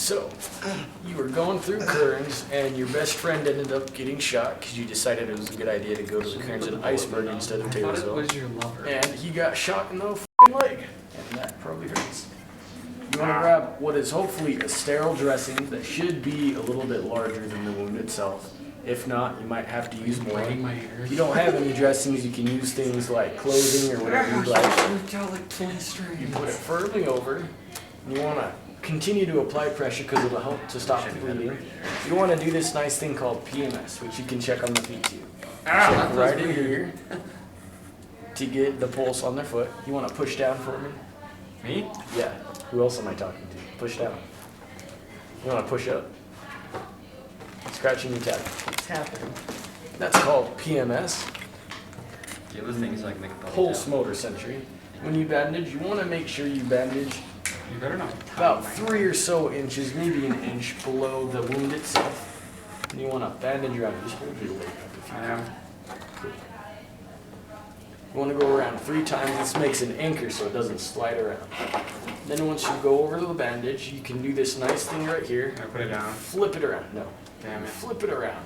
So, you were going through Kearns, and your best friend ended up getting shot because you decided it was a good idea to go to the Kearns and Iceberg instead of Taylorsville. What is your lover? And he got shot in the f***ing leg, and that probably hurts. You want to grab what is hopefully a sterile dressing that should be a little bit larger than the wound itself. If not, you might have to use more. If you don't have any dressings, you can use things like clothing or whatever you'd like. You put it firmly over, and you want to continue to apply pressure because it'll help to stop the bleeding. You want to do this nice thing called PMS, which you can check on the feet too. Check right in here to get the pulse on their foot. You want to push down for me? Me? Yeah. Who else am I talking to? Push down. You want to push up. Scratching your tab. What's happening? That's called PMS. The other things like make a Pulse motor sensory. When you bandage, you want to make sure you bandage you better not about 3 or so inches, maybe an inch below the wound itself. And you want to bandage around. Just hold your leg up if you can. You want to go around 3 times. This makes an anchor so it doesn't slide around. Then once you go over to the bandage, you can do this nice thing right here. I put it down. Flip it around. No. Damn it. Flip it around.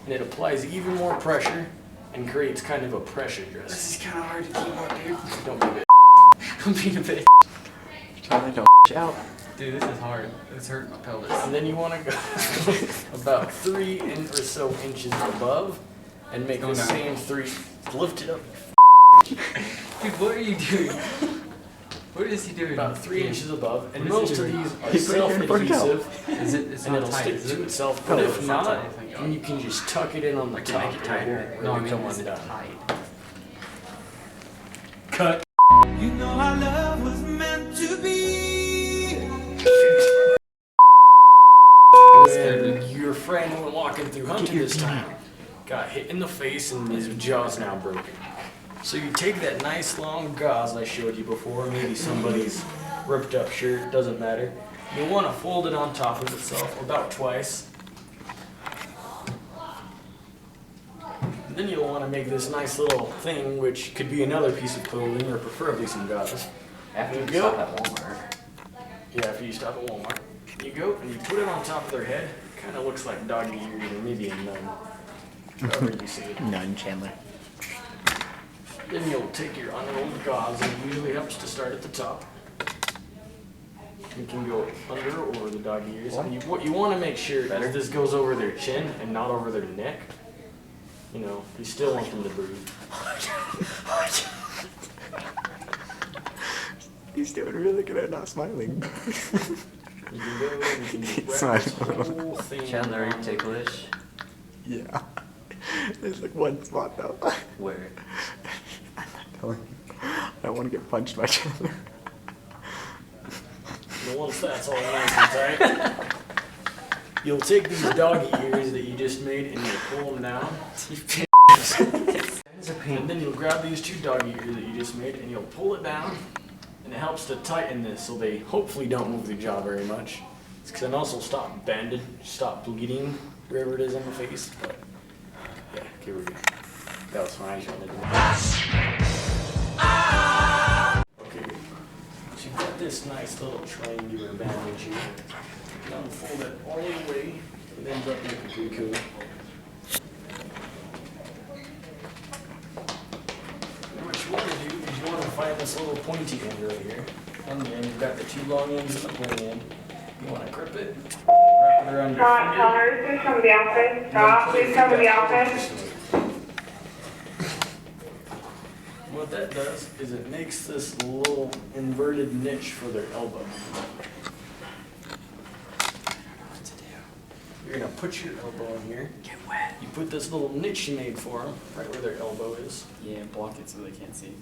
And it applies even more pressure and creates kind of a pressure dress. This is kind of hard to keep up, dude. Don't be a bitch. I'm being a bitch. Chandler, don't out. Dude, this is hard. It's hurting my pelvis. And then you want to go about 3 or so inches above and make the same 3. Lift it up. Dude, what are you doing? What is he doing? About 3 inches above. And What most is of he doing? these are self-adhesive. Is it? It's And not it'll tight, stick is to it? itself. But No, if it's not not, tight. then you can just tuck it in on the I can top. make it tighter. Or No, I mean, come is it undone. tight? Cut. You know our love was meant to be. When your friend went walking through hunting this time, got hit in the face and his jaw's now broken. So you take that nice long gauze I showed you before, maybe somebody's ripped up shirt, doesn't matter. You want to fold it on top of itself about twice. And then you'll want to make this nice little thing, which could be another piece of clothing or preferably some gauze. After you go. stop at Walmart. Yeah, after you stop at Walmart. You go and you put it on top of their head. Kind of looks like doggy ears or maybe a nun. However you see it. None, Chandler. Then you'll take your unrolled gauze, and it usually helps to start at the top. You can go under or over the doggy ears. And what you want to make sure is this goes over their chin and not over their neck. You know, you still want them to breathe. He's doing really good at not smiling. You can go and you can He's wrap smiling this a little. whole thing Chandler, are you around. ticklish? Yeah. There's like one spot though. Where? I'm not telling you. I don't want to get punched by Chandler. And once that's all nice and tight, you'll take these doggy ears that you just made and you'll pull them down. And then you'll grab these 2 doggy ears that you just made and you'll pull it down. And it helps to tighten this so they hopefully don't move their jaw very much. It can also stop stop bleeding wherever it is on the face. But yeah, here we go. That was fine. Okay, so you've got this nice little triangular bandage here. Now fold it all the way. It ends up looking pretty cool. And what you want to do is you want to find this little pointy end right here. On the end, you've got the 2 long ends and the pointy end. You want to grip it, wrap it around your finger. Chandler, please come to the office. Scott, please come to the office. What that does is it makes this little inverted niche for their elbow. You're going to put your elbow in here. Get wet. You put this little niche you made for them, right where their elbow is. Yeah, block it so they can't see.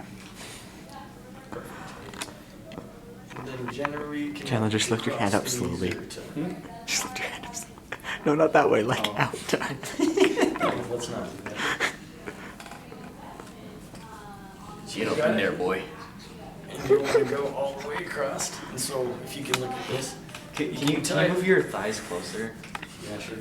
And then generally you can Chandler, just lift your hand up cross slowly. easier to- Just lift your hand up. No, not that way. Like out. No, let's not do that. Get up in there, boy. And you want to go all the way across. And so if you can look at this. Can you move your thighs closer? Yeah, sure.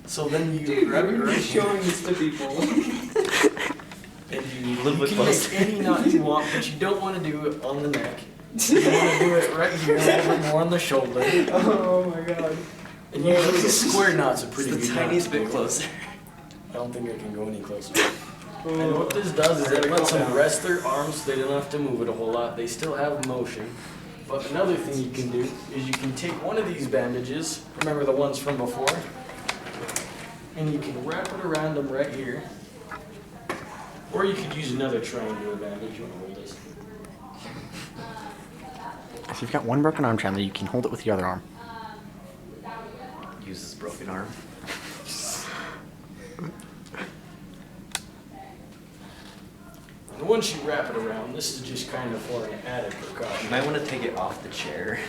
So then you grab it right here, this to people. and you Little bit can closer. make any knot you want, but you don't want to do it on the neck. You want to do it right here, a little bit more on the shoulder. Oh my god. And usually the square knot's a pretty Just good the knot tiniest to bit do. closer. I don't think I can go any closer. And what this does is it lets them rest their arms so they don't have to move it a whole lot. They still have motion. But another thing you can do is you can take one of these bandages, remember the ones from before, and you can wrap it around them right here. Or you could use another triangular bandage. You want to hold this? If you've got one broken arm, Chandler, you can hold it with your other arm. Use his broken arm. And once you wrap it around, this is just kind of for an added precaution. You might want to take it off the chair.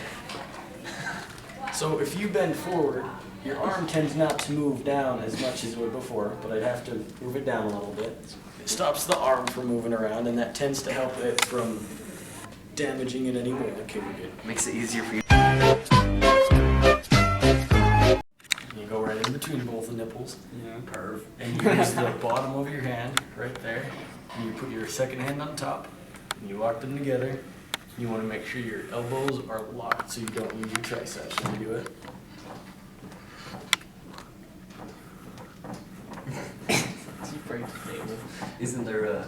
So if you bend forward, your arm tends not to move down as much as it would before, but I'd have to move it down a little bit. It stops the arm from moving around, and that tends to help it from damaging it anymore. Okay, we're good. Makes it easier for you. You go right in between both the nipples, Yeah. Perv. and you use the bottom of your hand right there, and you put your second hand on top, and you lock them together. You want to make sure your elbows are locked so you don't lose your triceps when you do it. Isn't there a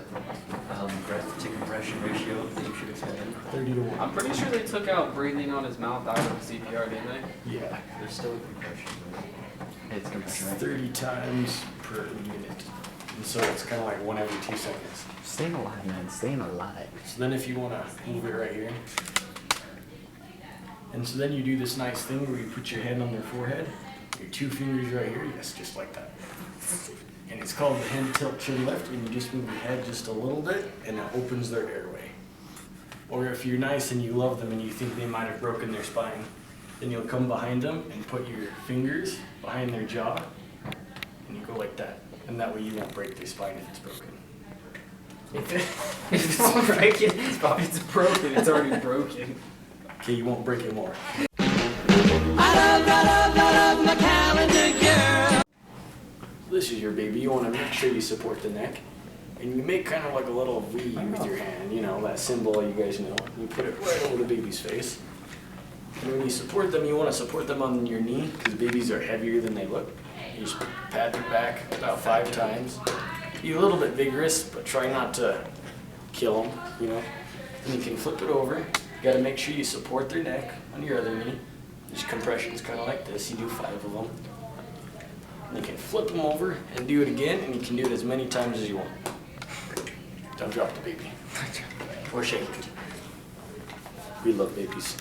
breath to compression ratio that you should expand? 30 to 1. I'm pretty sure they took out breathing on his mouth out of the CPR, didn't they? Yeah, There's still a compression. It's it's compression. Right? 30 times per unit. And so it's kind of like 1 every 2 seconds. Staying alive, man. Staying alive. So then if you want to move it right here. And so then you do this nice thing where you put your hand on their forehead, your 2 fingers right here, yes, just like that. And it's called the head tilt chin lift, and you just move your head just a little bit, and it opens their airway. Or if you're nice and you love them and you think they might have broken their spine, then you'll come behind them and put your fingers behind their jaw, and you go like that. And that way you won't break their spine if it's broken. If it's breaking, it's broken. It's already broken. Okay, you won't break it more. This is your baby. You want to make sure you support the neck. And you make kind of like a little V with your hand, you know, that symbol you guys know. You put it right over the baby's face. And when you support them, you want to support them on your knee because babies are heavier than they look. You just pat their back about 5 times. Be a little bit vigorous, but try not to kill them, you know. Then you can flip it over. You got to make sure you support their neck on your other knee. Just compressions kind of like this. You do 5 of them. And you can flip them over and do it again, and you can do it as many times as you want. Don't drop the baby. Or shake it. We love babies.